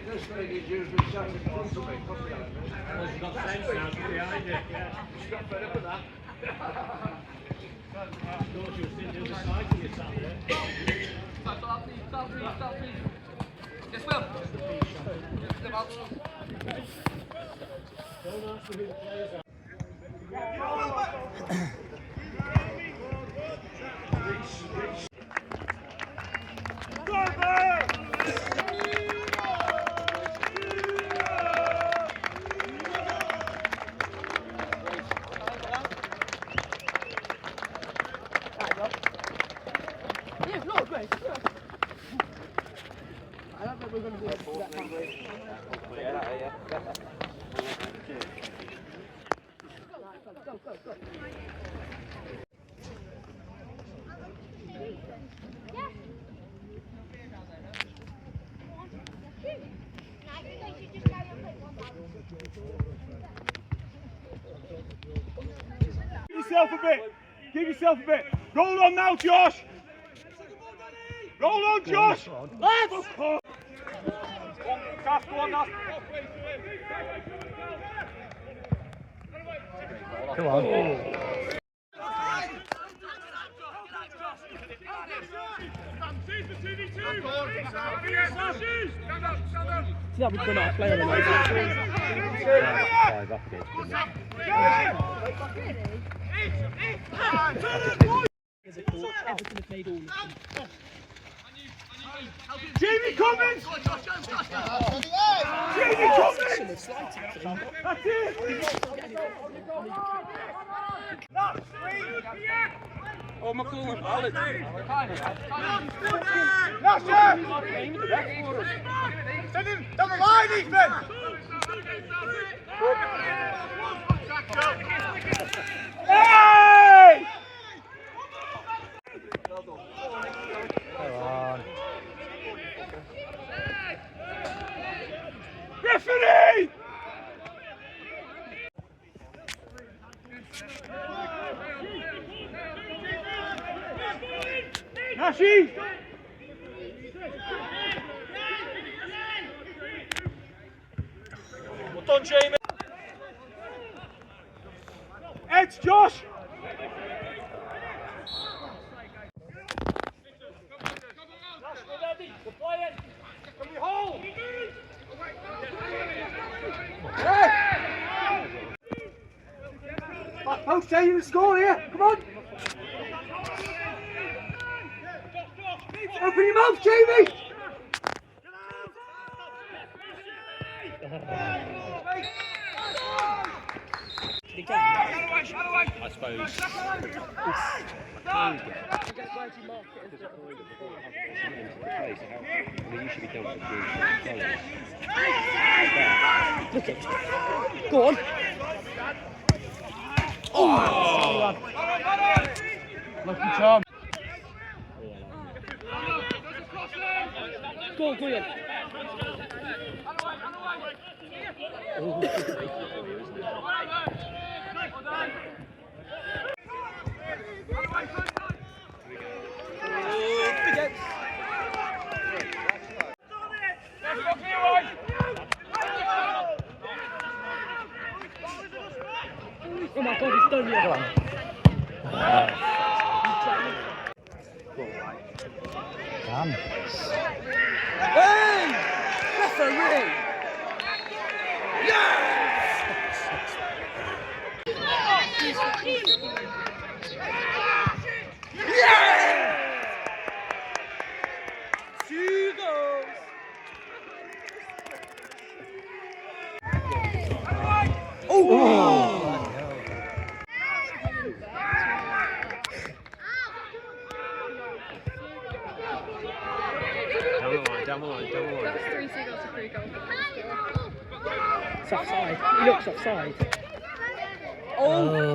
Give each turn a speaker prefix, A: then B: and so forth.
A: This thing is usually shut in front of me.
B: Well, you've got sense now, behind it, yeah.
A: She's got fed up with that.
B: I thought you were sitting the other side of your side there.
C: Stop, please. Yes, Will. Step out.
B: Don't ask for who the players are.
D: I don't think we're going to be able to do that now. Go.
E: Give yourself a bit. Roll on now, Josh. Roll on, Josh. Lads. Go on, Nash.
F: Come on.
D: See that we're not playing on everything is made all of them.
E: Jamie Cummins! Jamie Cummins! That's it!
C: Oh, my Colwyn, Alex.
E: Send him down the line, Ethan! Hey!
F: Come on.
E: Referee! Nashi! Well done, Jamie. Edge, Josh! Back post, Jamie, the score here. Come on. Open your mouth, Jamie.
F: I suppose. You should be doing
D: Look it. Go on. Oh!
E: Lucky Tom.
D: Go on, Colwyn. Oh my God, he's done the other one.
F: Damn.
D: Hey! Referee! Yes! Seagulls! Oh!
F: Down the line.
G: That's 3 seagulls to 3 goals.
D: It's offside. He looks offside. Oh!